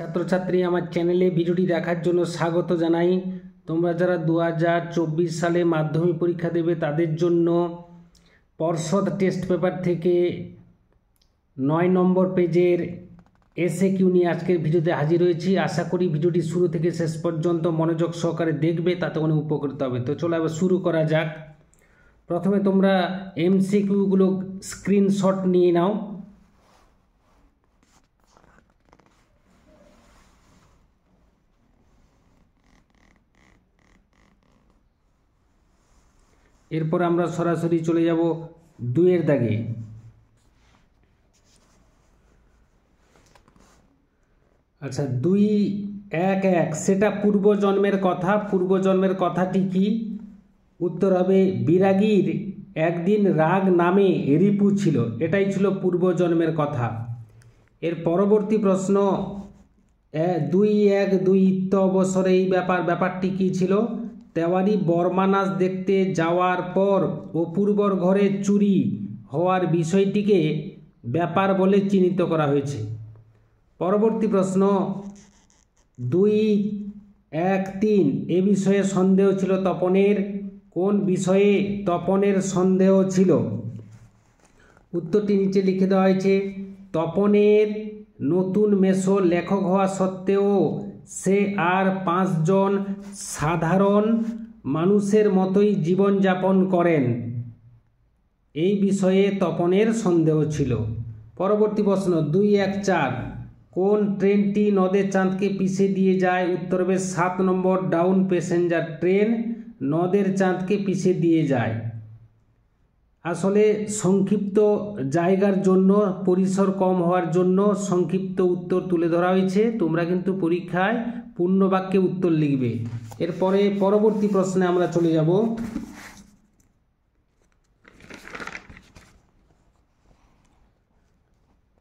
ছাত্রছাত্রী আমার চ্যানেলে ভিডিওটি দেখার জন্য স্বাগত জানাই। তোমরা যারা 2024 সালে মাধ্যমিক পরীক্ষা দেবে তাদের জন্য পর্ষদ টেস্ট পেপার থেকে 9 নম্বর পেজের এসএকিউ নিয়ে আজকের ভিডিওতে হাজির হয়েছি। আশা করি ভিডিওটি শুরু থেকে শেষ পর্যন্ত মনোযোগ সহকারে দেখবে, তাতে অনেক উপকৃত হবে। তো চলো এবার শুরু করা যাক। প্রথমে তোমরা এমসিকিউগুলো স্ক্রিনশট নিয়ে নাও। এরপর আমরা সরাসরি চলে যাব 2-এর দাগে। আচ্ছা, 2-1-1 সেটা পূর্বজন্মের কথা। পূর্বজন্মের কথাটি কি? উত্তর হবে বিরাগীর একদিন রাগ নামে রিপু ছিল। এটাই ছিল পূর্বজন্মের কথা। এর পরবর্তী প্রশ্ন 2-1-2 ইত্য অবসরে এই ব্যাপারটি কি ছিল? তেওয়ারি বর্মা নাচ দেখতে যাওয়ার পর অপূর্বর ঘরে চুরি হওয়ার বিষয়টিকে ব্যাপার বলে চিহ্নিত করা হয়েছে। পরবর্তী প্রশ্ন 2-1-3 এ বিষয়ে সন্দেহ ছিল তপনের। কোন বিষয়ে তপনের সন্দেহ ছিল? উত্তরটি নিচে লিখে দেওয়া হয়েছে। তপনের নতুন মেসো লেখক হওয়া সত্ত্বেও সে আর 5 জন সাধারণ মানুষের মতোই জীবনযাপন করেন, এই বিষয়ে তপনের সন্দেহ ছিল। পরবর্তী প্রশ্ন 2-1-4 কোন ট্রেনটি নদের চাঁদকে পিষে দিয়ে যায়? উত্তর হবে 7 নম্বর ডাউন প্যাসেঞ্জার ট্রেন নদের চাঁদকে পিষে দিয়ে যায়। আসলে সংক্ষিপ্ত জায়গার জন্য, পরিসর কম হওয়ার জন্য সংক্ষিপ্ত উত্তর তুলে ধরা হয়েছে। তোমরা কিন্তু পরীক্ষায় পূর্ণ বাক্যে উত্তর লিখবে। এরপরে পরবর্তী প্রশ্নে আমরা চলে যাব।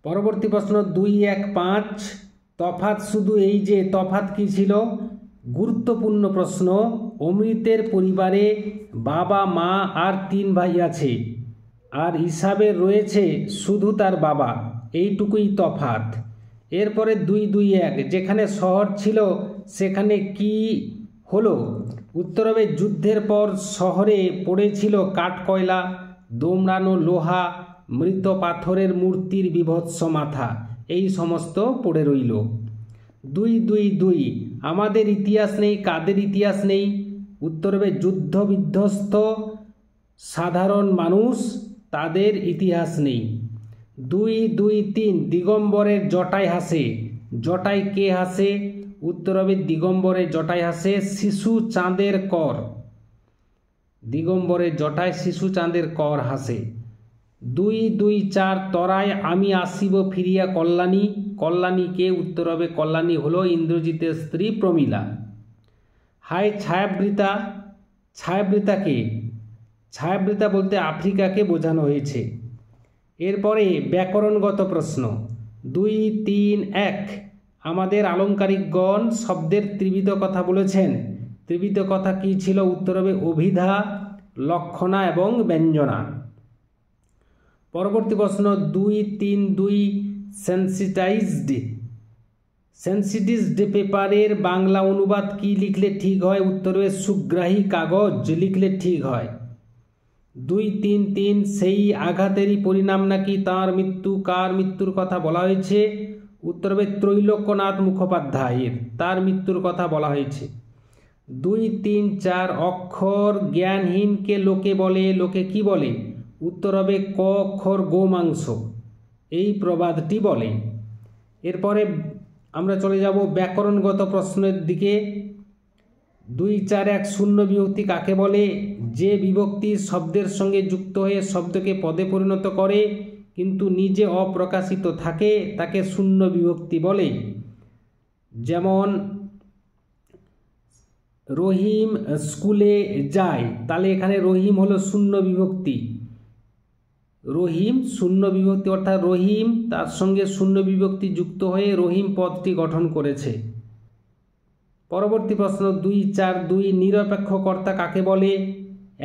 পরবর্তী প্রশ্ন 2-1-5 তফাৎ শুধু এই যে, তফাৎ কি ছিল? গুরুত্বপূর্ণ প্রশ্ন। অমৃতের পরিবারে বাবা, মা আর 3 ভাই আছে, আর হিসাবে রয়েছে শুধু তার বাবা, এইটুকুই তফাৎ। এরপরে 2-2-1 যেখানে শহর ছিল সেখানে কি হলো? উত্তর হবে যুদ্ধের পর শহরে পড়েছিল কাঠ কয়লা, দোমড়ানো লোহা, মৃত পাথরের মূর্তির বিভৎস মাথা, এই সমস্ত পড়ে রইল। 2-2-2 আমাদের ইতিহাস নেই, কাদের ইতিহাস নেই? উত্তর হবে যুদ্ধ বিধ্বস্ত সাধারণ মানুষ, তাদের ইতিহাস নেই। 2-2-3 দিগম্বরের জটায় হাসে, জটায় কে হাসে? উত্তর হবে দিগম্বরের জটায় হাসে শিশু চাঁদের কর, দিগম্বরের জটায় শিশু চাঁদের কর হাসে। 2-2-4 তরায় আমি আসিব ফিরিয়া কল্যাণী, কল্যাণী কে? উত্তর হবে কল্যাণী হলো ইন্দ্রজিতের স্ত্রী প্রমীলা। হায় ছায়াবৃতা, ছায়াবৃতা কে? ছায়াবৃতা বলতে আফ্রিকাকে বোঝানো হয়েছে। এরপরে ব্যাকরণগত প্রশ্ন 2-3-1 আমাদের আলংকারিকগণ শব্দের ত্রিবিধ কথা বলেছেন। ত্রিবিধ কথা কি ছিল? উত্তর হবে অভিধা, লক্ষণা এবং ব্যঞ্জনা। পরবর্তী প্রশ্ন 2-3-2 সেন্সিটাইজড, সেন্সিটাইজড পেপারের বাংলা অনুবাদ কি লিখলে ঠিক হয়? উত্তর হবে সুগ্রাহী কাগজ লিখলে ঠিক হয়। 2-3-3 সেই আঘাতেরই পরিণাম নাকি তাঁর মৃত্যু, কার মৃত্যুর কথা বলা হয়েছে? উত্তর হবে ত্রৈলোক্যনাথ মুখোপাধ্যায়ের, তার মৃত্যুর কথা বলা হয়েছে। 2-3-4 অক্ষর জ্ঞানহীনকে লোকে বলে, লোকে কি বলে? উত্তর হবে ক অক্ষর গোমাংস, এই প্রবাদটি বলে। এরপরে আমরা চলে যাব ব্যাকরণগত প্রশ্নের দিকে। 2-4-1 শূন্য বিভক্তি কাকে বলে? যে বিভক্তি শব্দের সঙ্গে যুক্ত হয়ে শব্দকে পদে পরিণত করে কিন্তু নিজে অপ্রকাশিত থাকে তাকে শূন্য বিভক্তি বলে। যেমন রহিম স্কুলে যায়, তাহলে এখানে রহিম হলো শূন্য বিভক্তি, রহিম শূন্য বিভক্তি, অর্থাৎ রহিম তার সঙ্গে শূন্য বিভক্তি যুক্ত হয়ে রহিম পদটি গঠন করেছে। পরবর্তী প্রশ্ন 2-4-2 নিরপেক্ষ কর্তা কাকে বলে?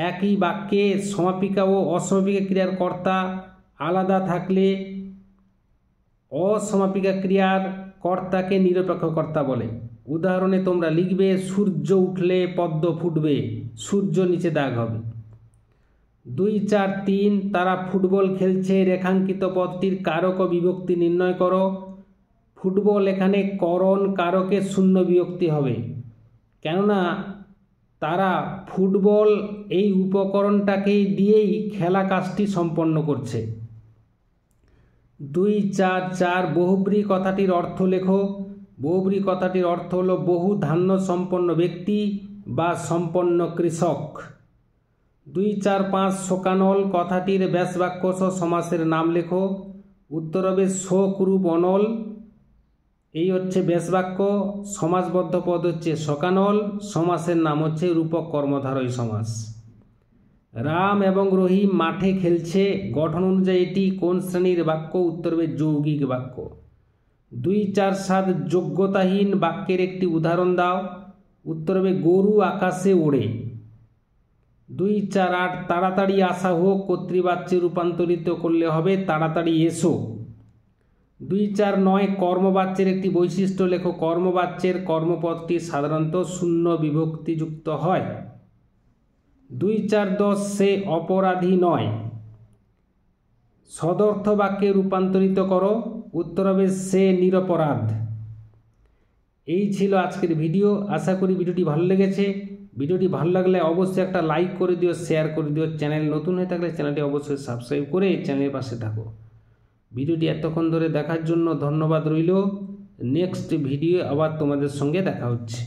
একই বাক্যে সমাপিকা ও অসমাপিকা ক্রিয়ার কর্তা আলাদা থাকলে অসমাপিকা ক্রিয়ার কর্তাকে নিরপেক্ষ কর্তা বলে। উদাহরণে তোমরা লিখবে সূর্য উঠলে পদ্ম ফুটবে, সূর্য নিচে দাগ হবে। 2, 4, 3 তারা ফুটবল খেলছে, রেখাঙ্কিত পদটির কারক ও বিভক্তি নির্ণয় করো। ফুটবল এখানে করণ কারকে শূন্য বিভক্তি হবে, কেননা তারা ফুটবল এই উপকরণটাকে দিয়েই খেলা কাজটি সম্পন্ন করছে। 2, 4, 4 বহুব্রী কথাটির অর্থ লেখো। বহুব্রী কথাটির অর্থ হলো বহু ধান্য সম্পন্ন ব্যক্তি বা সম্পন্ন কৃষক। 2, 4, 5 শোকানল কথাটির ব্যাসবাক্য সমাসের নাম লেখো। উত্তর হবে শোক রূপ অনল, এই হচ্ছে ব্যাসবাক্য। সমাসবদ্ধ পদ হচ্ছে শোকানল, সমাসের নাম হচ্ছে রূপক কর্মধারয় সমাস। রাম এবং রহিম মাঠে খেলছে, গঠন অনুযায়ী এটি কোন শ্রেণীর বাক্য? উত্তর হবে যৌগিক বাক্য। 2, 4, 7 যোগ্যতাহীন বাক্যের একটি উদাহরণ দাও। উত্তর হবে গরু আকাশে ওড়ে। 2, 4, 8 তাড়াতাড়ি আসা হোক কর্তৃবাচ্যে রূপান্তরিত করলে হবে তাড়াতাড়ি এসো। 2, 4, 9 কর্মবাচ্যের একটি বৈশিষ্ট্য লেখো। কর্মবাচ্যের কর্মপদটি সাধারণত শূন্য বিভক্তিযুক্ত হয়। 2, 4, 10 সে অপরাধী নয়। সদর্থ বাক্যে রূপান্তরিত করো। উত্তর হবে সে নিরপরাধ। এই ছিল আজকের ভিডিও। আশা করি ভিডিওটি ভালো লেগেছে। ভিডিওটি ভালো লাগলে অবশ্যই একটা লাইক করে দিও, শেয়ার করে দিও। চ্যানেল নতুন হয়ে থাকলে চ্যানেলটি অবশ্যই সাবস্ক্রাইব করে চ্যানেলের পাশে থাকো। ভিডিওটি এতক্ষণ ধরে দেখার জন্য ধন্যবাদ রইল। নেক্সট ভিডিও আবার তোমাদের সঙ্গে দেখা হচ্ছে।